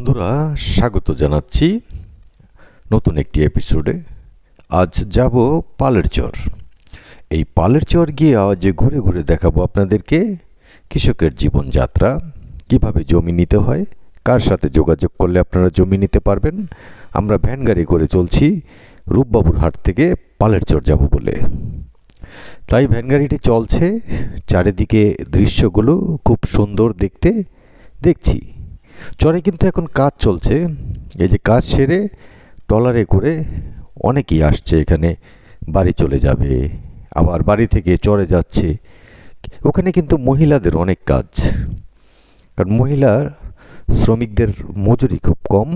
বন্ধুরা স্বাগত জানাচ্ছি নতুন একটি এপিসোডে। আজ যাব পালের চর। এই পালের চর গিয়ে আজ ঘুরে ঘুরে দেখাবো আপনাদেরকে কৃষকের জীবনযাত্রা, কিভাবে জমি নিতে হয়, কার সাথে যোগাযোগ করলে আপনারা জমি নিতে পারবেন। আমরা ভ্যান গাড়ি করে চলছি রূপবাবুর হাট থেকে পালের চর যাব বলে। তাই ভ্যান গাড়িটি চলছে, চারিদিকে দৃশ্যগুলো খুব সুন্দর দেখতে দেখছি। চরে কিন্তু এখন কাজ চলছে, এই যে কাজ সেরে ট্রলারে করে অনেকেই আসছে এখানে, বাড়ি চলে যাবে, আবার বাড়ি থেকে চরে যাচ্ছে। ওখানে কিন্তু মহিলাদের অনেক কাজ, কারণ মহিলা শ্রমিকদের মজুরি খুব কম,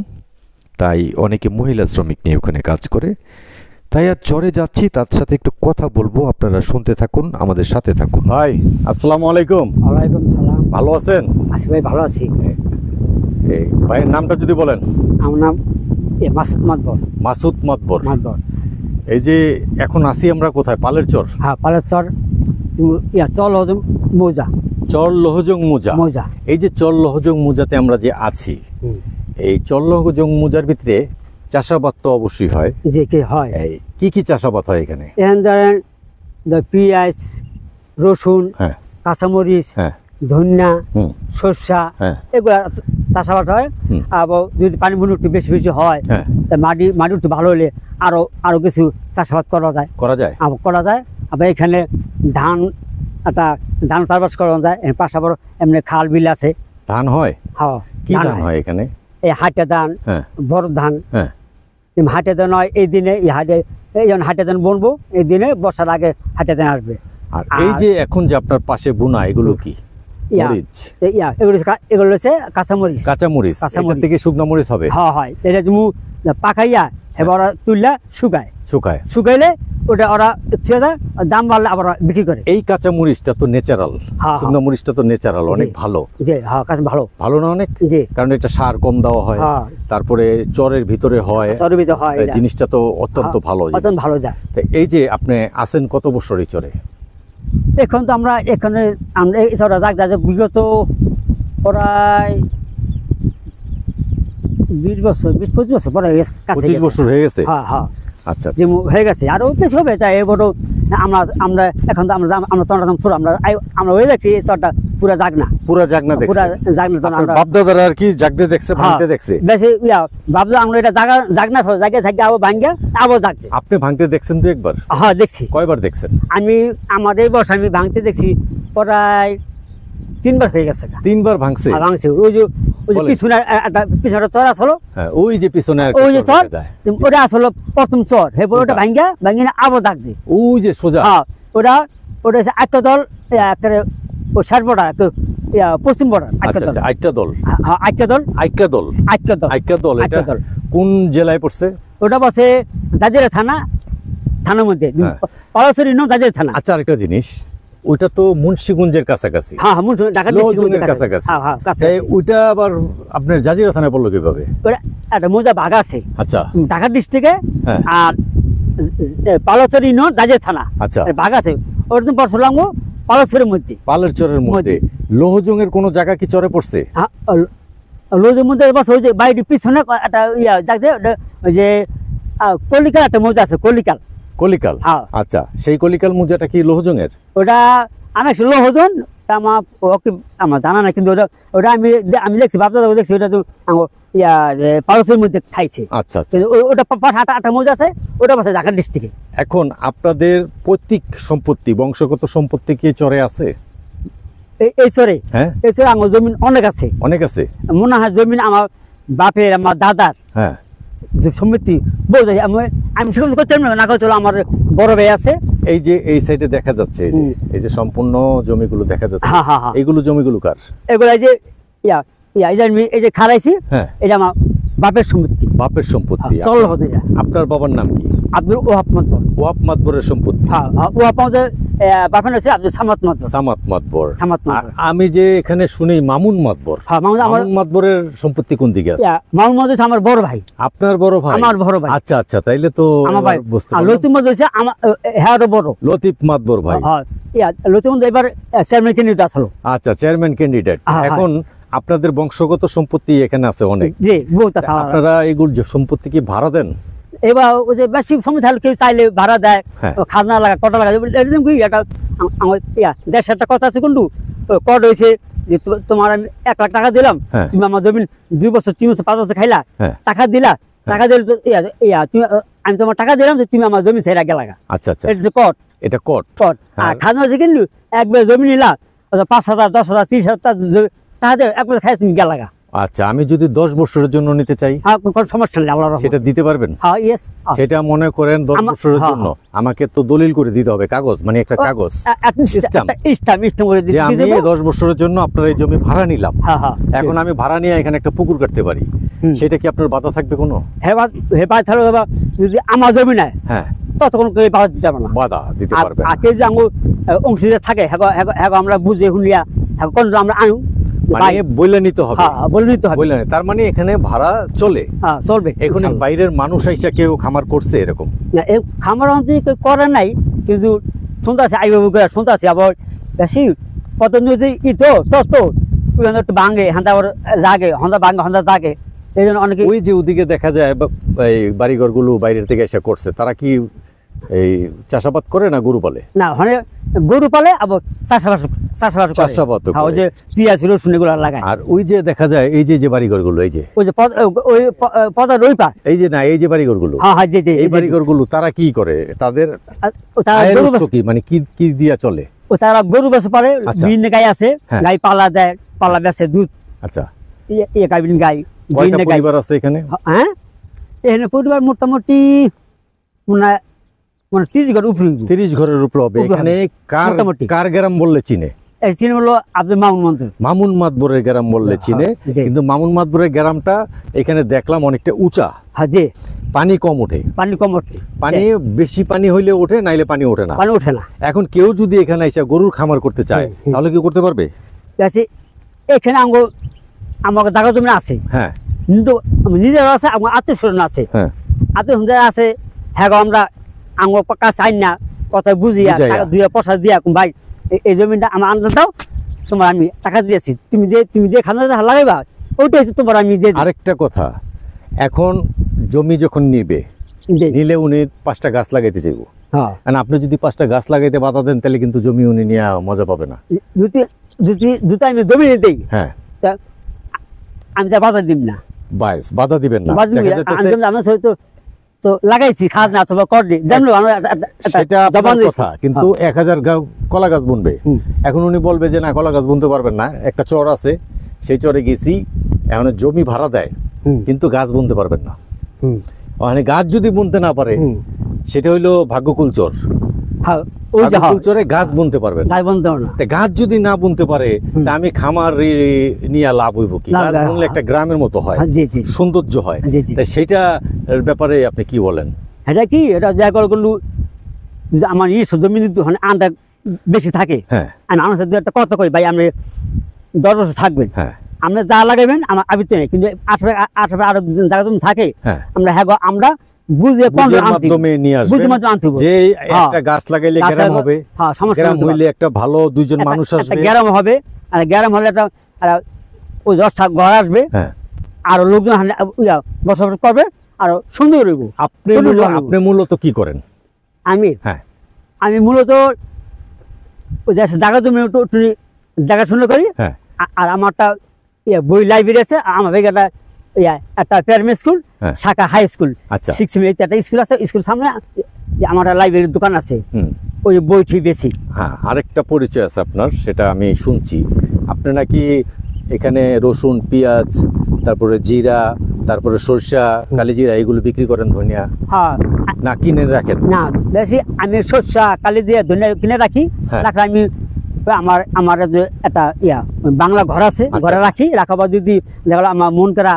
তাই অনেকে মহিলা শ্রমিক নিয়ে ওখানে কাজ করে। তাই আর চরে যাচ্ছি, তার সাথে একটু কথা বলবো, আপনারা শুনতে থাকুন, আমাদের সাথে থাকুন। ভাই আসসালামু আলাইকুম। ওয়ালাইকুম সালাম। ভালো আছেন? আছি ভাই, ভালো আছি। ভাইয়ের নামটা যদি বলেন। আমার নাম মাসুদ মাতবর। মাসুদ মাতবর। মাতবর। এই যে এখন আসি আমরা কোথায়? পালের চর। হ্যাঁ, পালের চর। চল হজম মৌজা। চর লহজং মৌজা। মৌজা। এই যে চর লহজং মৌজাতে আমরা যে আছি, এই চর লহজং মৌজার ভিতরে চাষাবাদ তো অবশ্যই হয়। যে কি হয়, কি কি চাষাবাদ হয় এখানে? এখানে ধরেন পেঁয়াজ, রসুন, হ্যাঁ, কাঁচামরিচ, হ্যাঁ, ধনিয়া, সরষা, এগুলা চাষাবাদ হয়। আবার যদি পানি বুনি একটু বেশি বেশি হয়, মাটি একটু ভালো হলে আরো কিছু চাষাবাদ করা যায়। আবার এখানে ধান চাষবাস করা যায়। পাশে আবার এমনি খাল বিল আছে। ধান হয়? হ্যাঁ। কি ধান হয় এখানে? এই হাটে ধান, বড় ধান। হাটে ধান হয় এই দিনে, হাটে ধান বুনবো এই দিনে, বর্ষার আগে হাটে ধান আসবে। আর এই যে এখন যে আপনার পাশে বোনা, এগুলো কি? এগুলো হচ্ছে কাঁচামরিচ। কাঁচামরিচ থেকে শুকনো মরিচ হবে? হ্যাঁ হয়। এটা পাকাইয়া এবার তুললা শুকাইলে ওটা ওরা দাম বাড়লে আবার বিক্রি করে। এই কাঁচা মরিচটা তো ন্যাচারাল, শুকনো মরিচটা তো ন্যাচারাল, অনেক ভালো। ভালো না অনেক? কারণ এটা সার কম দেওয়া হয়, তারপরে চরের ভিতরে হয়, জিনিসটা তো অত্যন্ত ভালো। এই যে আপনি আছেন কত বছর এই চরে? এখন তো আমরা এখানে বিগত প্রায় 20 বছর 20-25 বছর পরে 25 বছর হয়ে গেছে। হ্যাঁ। আচ্ছা, হয়ে গেছে, আরো বেশি হবে। তাই এবার আমরা এখন তো আমরা হয়ে যাচ্ছি। এই চরটা পুরা জাগনা বাপদাদারা আর কি জাগতে দেখছে, ভাঙতে দেখছে বেশি। বাপদা আমরা এটা জাগনা জায়গায় থাকি, আবার ভাঙ্গা আবার জাগছে। আপনি ভাঙতে দেখছেন তো একবার? হ্যাঁ, দেখছি। কয়বার দেখছেন? আমার এই বর্ষ আমি ভাঙতে দেখছি প্রায় 3বার হয়ে গেছে। 3বার ভাঙছে? ওই যে পিছনে পিছনে চর আসলো, ওই যে পিছনে ওটা আসলো প্রথম চর। ওটা ভাঙ্গা আবার জাগছে। ওই যে সোজা ওটা হচ্ছে একটা দল, ও শেষ বর্ডার, পশ্চিম বর্ডার। আইক্যা দল। এটা কোন জেলায় পড়ছে? ওটা বসে জাজিরা থানার মধ্যে, পালাছড়ি জাজিরা থানা। আচ্ছা, আরেকটা জিনিস, ওইটা তো মুন্সিগঞ্জের কাছাকাছি। হ্যাঁ, ঢাকা ডিস্ট্রিক্টের কাছাকাছি। ওইটা আবার আপনার জাজিরা থানায় পড়লো কিভাবে? একটা মৌজা ভাগ আছে। আচ্ছা, ঢাকা ডিস্ট্রিক্টে আর পালাছড়ি জাজিরা থানা। আচ্ছা, ভাগ আছে। ওরকম পড়ছিলাম পালাছড়ির মধ্যে। পালের চরের মধ্যে লহজং এর কোন জায়গা কি চরে পড়ছে? লহজং মধ্যে ওই যে বাড়ির পিছনে একটা জায়গা, ওই যে কলিকাল একটা মৌজা আছে। কলিকাল। আচ্ছা, সেই কলিকাল মৌজাটা কি লহজং এর? ওটা আমি লহজন আমার জানা নাই, কিন্তু ওটা আমি দেখছি, বাপদাদা দেখছি। ওটা তো পারসের মধ্যে খাইছে। আচ্ছা, ওটা আটা মৌজা আছে, ওটা পাশে ঢাকা ডিস্ট্রিক্টে। এখন আপনাদের পৈতৃক সম্পত্তি, বংশগত সম্পত্তি কি চরে আছে? এই চরে? হ্যাঁ, এই চরে আমার জমিন অনেক আছে। মনে হয় জমিন আমার বাপের, আমার দাদার সম্পত্তি বলতে আমি সেরকম করতে না করতে। আমার বড় ভাই আছে। এই যে এই সাইডে দেখা যাচ্ছে, এই যে সম্পূর্ণ জমিগুলো দেখা যাচ্ছে, এইগুলো জমিগুলো কার? এগুলো এই যে খারাইছি, এটা আমার বাপের সম্পত্তি। আপনার বাবার নাম কি? আব্দুল ওহাব মাতবর। ওহাব মাতবরের সম্পত্তি। ওহাব বাপের আছে আব্দুল সামাদ মাতবর। আমি যে এখানে শুনি মামুন মাতবর। মামুন মাতবরের সম্পত্তি কোন দিকে আছে? মামুন মাতবর আমার বড় ভাই। আপনার বড় ভাই? আমার বড় ভাই। আচ্ছা আচ্ছা, তাইলে তো বুঝতে পারলাম। লতিফ মাতবর হচ্ছে আমার বড়। লতিফ মাতবর ভাই। লতিফ মাতবর এবার চেয়ারম্যান ক্যান্ডিডেট আসলো। আচ্ছা, চেয়ারম্যান ক্যান্ডিডেট। এখন আপনাদের বংশগত সম্পত্তি এখানে আছে অনেক। জি বহুত আছে। আপনারা এগুলো যে সম্পত্তি কি ভাড়া দেন? এবার ওই যে বেশি সমস্যা হলে কেউ চাইলে ভাড়া দেয়, খাজনা লাগা, কটা লাগা। এরকম কি এটা আমার দেশের একটা কথা আছে কিন্তু কট হয়েছে যে তোমার আমি 1 লাখ টাকা দিলাম, তুমি আমার জমি 2 বছর 3 বছর 5 বছর খাইলা, টাকা দিলা, টাকা দিলে তো তুমি আমি তোমার টাকা দিলাম যে তুমি আমার জমি ছেড়ে গেলা। আচ্ছা আচ্ছা, এটা কট, এটা কট। আর খাজনা হচ্ছে কিন্তু একবার জমি নিলা 5,000 10,000 30,000 টাকা দিয়ে একবার খাই তুমি গেলা। আচ্ছা, আমি যদি 10 বছরের জন্য নিতে চাই, কোনো সমস্যা নেই, সেটা দিতে পারবেন? হ্যাঁ ইয়েস। সেটা মনে করেন 10 বছরের জন্য আমাকে তো দলিল করে দিতে হবে, কাগজ, মানে একটা কাগজ যে আমি 10 বছরের জন্য আপনার এই জমি ভাড়া নিলাম, এখন আমি ভাড়া নিয়ে এখানে একটা পুকুর কাটতে পারি, সেটা কি আপনার বাধা থাকবে কোনো? যদি আমার জমি নাই, হ্যাঁ, ততক্ষণ বাধা দিতে পারবে না, বাধা দিতে পারবে না। আগে যে অংশীদার থাকে আমরা বুঝে শুনিয়া আমরা আনু মানে বলে নিতে হবে, বলে নিতে হবে। তার মানে এখানে ভাড়া চলে, চলবে। এখন বাইরের মানুষ আইসা কেউ খামার করছে এরকম না? খামার করে নাই, কিন্তু শুনতে আছে, আইবাবু করে শুনতে আছে। আবার বেশি কত নদী তো একটু ভাঙে, হান্দা জাগে, হন্দা ভাঙে, হন্দা জাগে, এই জন্য অনেকে। ওই যে ওদিকে দেখা যায় এই বাড়িঘর গুলো বাইরের থেকে এসে করছে, তারা কি এই চাষাবাদ করে না গরু পালে? না, মানে গরু পালে, আবার চাষাবাদ ওই যে পিঁয়াজ রসুন এগুলো লাগায়। আর ওই যে দেখা যায় এই যে বাড়িঘর গুলো, এই যে ওই যে পদার ওই পা, এই যে না, এই যে বাড়িঘর গুলো, এই বাড়িঘর গুলো তারা কি করে? তাদের কি মানে কি দিয়া চলে? তারা গরু বেচে পারে, বিভিন্ন গাই আছে, গাই পালা দেয়, পালা বেচে দুধ। আচ্ছা, গাই পরিবার আছে এখানে? হ্যাঁ, এখানে পরিবার মোটামুটি মানে 30 ঘরের উপরে। 30 ঘরের উপরে হবে। এখানে কার গ্রাম বললে চিনে? চিনে হলো আপনার মামুন মাতবরের গ্রাম বললে চিনে, কিন্তু মামুন মাতবরের গ্রামটা এখানে দেখলাম অনেকটা উঁচা। হ্যাঁ, জি, পানি কম ওঠে। পানি বেশি পানি হইলে ওঠে, নাইলে পানি ওঠে না। এখন কেউ যদি এখানে এসে গরুর খামার করতে চায়, তাহলে কি করতে পারবে? এখানে আমার জায়গা জমি আছে, হ্যাঁ, কিন্তু নিজের আছে, আমার আত্মীয় স্বজন আছে, আত্মীয় স্বজন আছে। হ্যাঁ, আমরা আমার কাছে আইন না, কথা বুঝিয়া 2 পয়সা দিয়া, ভাই এই জমিটা আমার আনন্দ দাও, তোমার আমি টাকা দিয়েছি, তুমি যে খানা লাগাইবা ওইটাই তোমার আমি দিয়ে। আরেকটা কথা, এখন জমি যখন নিলে উনি 5টা গাছ লাগাইতে চাইব, আপনি যদি 5টা গাছ লাগাইতে বাধা দেন, তাহলে কিন্তু জমি উনি নিয়ে মজা পাবে না। যদি আমি জমি দিই, হ্যাঁ, আমি তা বাধা দিব না। বাধা দিবেন না? তো লাগাইছি, খাজনা অথবা করনি, জানলো সেটা আপনার কথা, কিন্তু 1000 কলা গাছ বুনবে, এখন উনি বলবে যে না, কলা গাছ বুনতে পারবেন না, একটা চর আছে, সেই চরে গেছি, এখন জমি ভাড়া দেয়, কিন্তু গাছ বুনতে পারবেন না। মানে গাছ যদি বুনতে না পারে, সেটা হইলো ভাগ্যকুল চর। চরে গাছ বুনতে পারবেন, গাছ যদি না বুনতে পারে, আমি খামার নিয়ে লাভ হইব কি? গাছ বুনলে একটা গ্রামের মতো হয়, সৌন্দর্য হয়, সেটা ব্যাপারে আপনি কি বলেন? এটা কি, এটা করলো আমার জমি আনটা বেশি থাকে, আমি আমার সাথে একটা কথা কই, ভাই আপনি 10 বছর থাকবেন, আপনি যা লাগাবেন আমার আবিতে নেই, কিন্তু 18 আরো জায়গা জমি থাকে, আমরা বুঝে মাধ্যমে নিয়ে আসবে, যে একটা গাছ লাগাইলে গ্রাম হবে, গ্রাম হইলে একটা ভালো 2জন মানুষ আসবে, গ্রাম হবে, আর গ্রাম হলে একটা ওই 10টা ঘর আসবে, আর লোকজন বসবাস করবে, আর সুন্দর হইব। আপনি মূলত কি করেন? আমি মূলত জায়গা জমি দেখাশোনা করি, আর আমারটা বই লাইব্রেরি আছে, আমার একটা প্রাইমারি স্কুল, শাখা হাই স্কুল, 6 মিনিট একটা স্কুল আছে, স্কুল সামনে আমার লাইব্রেরির দোকান আছে, ওই বইটি বেশি। হ্যাঁ, আরেকটা পরিচয় আছে আপনার, সেটা আমি শুনছি, আপনি নাকি এখানে রসুন, পেঁয়াজ, তারপরে জিরা, তারপরে সরষা, কালিজিরা এগুলো বিক্রি করেন, ধনিয়া? হ্যাঁ, না কিনে রাখেন? না, বেশি আমি সরষা, কালিজিরা, ধনিয়া কিনে রাখি, রাখলে আমি আমার যে একটা বাংলা ঘর আছে, ঘরে রাখা বা যদি দেখলাম আমার মন করা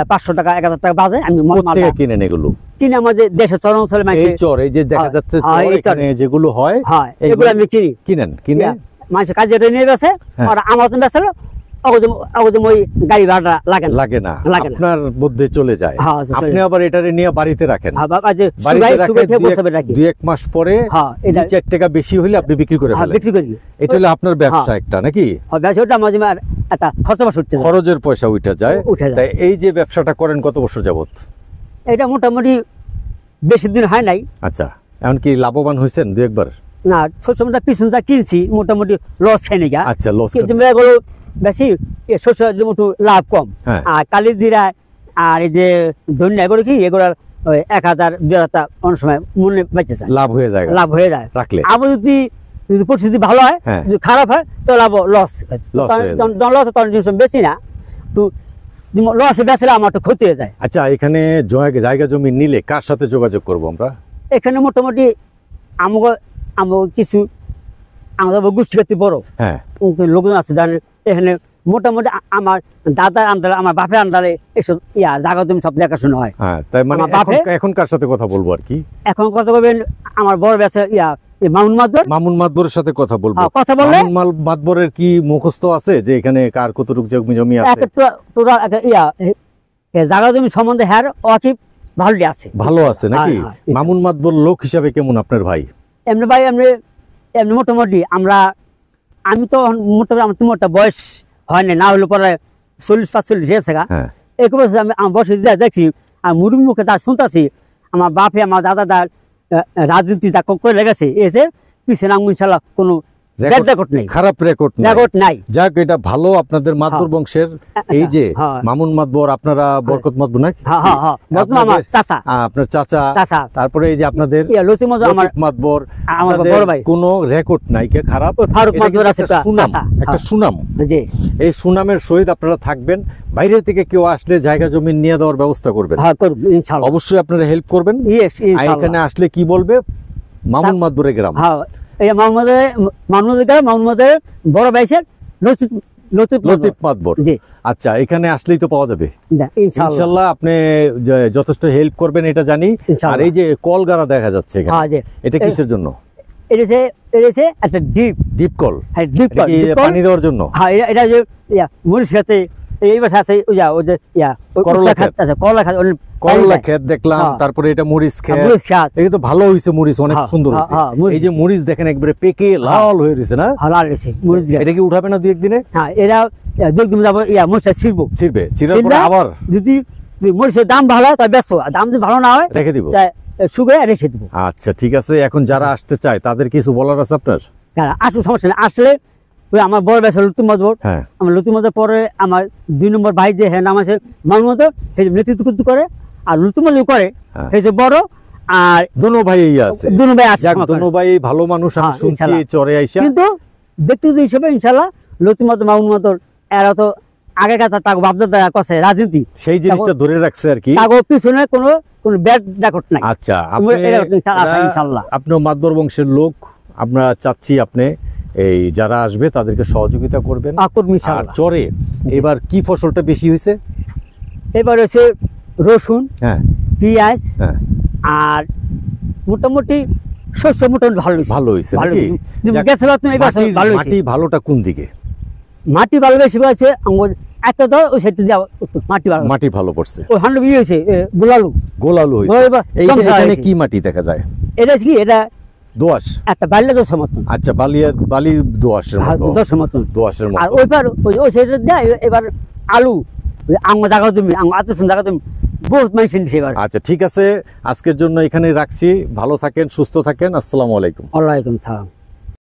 500 টাকা 1000 টাকা বাজে, আমি কিনেন এগুলো? কিনে আমাদের দেশের চর অঞ্চলে দেখা যাচ্ছে যেগুলো হয়, এগুলো আমি কিনে কিনে মানুষের কাজে নিয়ে গেছে, আর আমার বেচলো ওই গাড়ি ভাড়া লাগে না আপনার মধ্যে চলে যায় আপনি আবার এটারে নিয়ে বাড়িতে রাখেন দুই এক মাস পরে 2-4 টাকা বেশি হলে আপনি বিক্রি করে ফেলেন এটা হলো আপনার ব্যবসা একটা নাকি খরচের পয়সা উঠে যায় তাই এই যে ব্যবসাটা করেন কত বছর যাবত এটা মোটামুটি বেশি দিন হয় নাই আচ্ছা এখন কি লাভবান হয়েছেন দু একবার না ছোট ছোট পিছন যা কিনছি মোটামুটি লস খাই না আচ্ছা লস কিন্তু এগুলো বেশি শস্য একটু লাভ কম আর কালি দিরা আর এই যে ধনিয়া এগুলো কি এগুলো 1000-2000 অনেক সময় মনে বেঁচে যায় লাভ হয়ে যায় রাখলে আবার যদি পরিস্থিতি ভালো হয় যদি খারাপ হয় তো লাভ লস লস তখন জিনিস বেশি না তো লস বেচলে আমার তো ক্ষতি হয়ে যায় আচ্ছা এখানে জায়গা জমি নিলে কার সাথে যোগাযোগ করবো আমরা এখানে মোটামুটি আমাকে কিছু আমাদের গোষ্ঠী বড় লোকজন আছে জানেন এখানে মোটামুটি আমার দাদার আন্ডারে আমার বাপের আন্ডারে এসব জায়গা জমি সব দেখাশোনা হয় এখন কার সাথে কথা বলবো আর কি এখন কথা বলবেন আমার বড় ব্যবসা মামুন মাদবরের সাথে কথা বলবো কথা বললে মাদবরের কি মুখস্থ আছে যে এখানে কার কতটুকু জমি আছে জায়গা জমি সম্বন্ধে হ্যাঁ অকিপ ভালো আছে নাকি মামুন মাদবর লোক হিসাবে কেমন আপনার ভাই এমনি ভাই এমনি মোটামুটি আমি তো মোটামুটি আমার তোমার বয়স হয়নি না হলে পরে 40-45 এসে এক বছর আমি আমার বয়স দেখছি আর মুরুম মুখে যা শুনতেছি আমার বাপে আমার দাদা রাজনীতি যা করে লেগেছে এসে পিছনে ইনশাল্লাহ কোনো খারাপ রেকর্ড নাই যাক এটা ভালো আপনাদের মাদবর বংশের এই যে মামুন মাদবর আপনারা বরকত মাদবর নাকি আপনার চাচা তারপরে এই যে আপনাদের মাদবর কোনো রেকর্ড নাই খারাপ একটা সুনাম এই সুনামের সহিত আপনারা থাকবেন বাইরে থেকে কেউ আসলে জায়গা জমি নিয়ে দেওয়ার ব্যবস্থা করবেন অবশ্যই আপনারা হেল্প করবেন এখানে আসলে কি বলবে মামুন মাদবরের গ্রাম বড় ভাইসের লতিফ মাদবর আচ্ছা এখানে আসলেই তো পাওয়া যাবে ইনশাআল্লাহ আপনি যথেষ্ট হেল্প করবেন এটা জানি আর এই যে কলগারা দেখা যাচ্ছে এটা কিসের জন্য একটা ডিপ কল পানি দেওয়ার জন্য এটা যে মরিচ খেতে এই বাসা আছে করলা ক্ষেত দেখলাম তারপরে এটা মরিচ ক্ষেত এটা তো ভালো হয়েছে মরিচ অনেক সুন্দর হয়েছে এই যে মরিচ দেখেন একবারে পেকে লাল হয়ে রয়েছে না লাল হয়েছে মরিচ এটা কি উঠাবে না দুই একদিনে এরা দুদিন যাবো মরিচটা ছিড়বে আবার যদি মরিচের দাম ভালো হয় তাহলে ব্যস্ত দাম যদি ভালো না হয় রেখে দিব শুকিয়ে রেখে দিব আচ্ছা ঠিক আছে এখন যারা আসতে চায় তাদের কিছু বলার আছে আপনার আসলে সমস্যা নেই আসলে আমার বড় ব্যবসা লুতু মাদবর আমার লুতু মাদবর পরে আমার 2 নম্বর ভাই যে নাম আছে মামুন মাদবর সেই নেতৃত্ব করে আর লুতু মাদবর করে সেই যে বড় আর দোনো ভাই আছে দোনো ভাই ভালো মানুষ আমি শুনছি চরে আইসা কিন্তু ব্যক্তিগত হিসেবে ইনশাআল্লাহ লুতু মাদবর মামুন মাদবর এরা তো আগে কথা তাকে বাপদাদা কাছে রাজনীতি সেই জিনিসটা ধরে রাখছে আর কি তাকে পিছনে কোনো ব্যাড রেকর্ড নাই আচ্ছা ইনশাআল্লাহ আপনি মাদবর বংশের লোক আমরা চাচ্ছি আপনি এই যারা আসবে তাদেরকে সহযোগিতা করবেন আর চরে এবার কি ফসলটা বেশি হয়েছে এবার হচ্ছে রসুন পেঁয়াজ আর মোটামুটি শস্য মোটামুটি ভালো হয়েছে মাটি ভালোটা কোন দিকে মাটি ভালো বেশি আছে একটা ধর ওই সাইডে যাও মাটি ভালো পড়ছে ওই হান্ড বিয়ে হয়েছে গোলালু হয়েছে কি মাটি দেখা যায় এটা কি এটা দোআঁশ একটা বালিয়া দোআঁশের মতন আচ্ছা বালি দোআঁশের মতন আর ওইবার ওই সাইডে যায় এবার আলু আমার জায়গা জমি আত্মীয় জায়গা জমি বহুত মানুষ নিচ্ছে এবার আচ্ছা ঠিক আছে আজকের জন্য এখানে রাখছি ভালো থাকেন সুস্থ থাকেন আসসালামু আলাইকুম ওয়ালাইকুম সালাম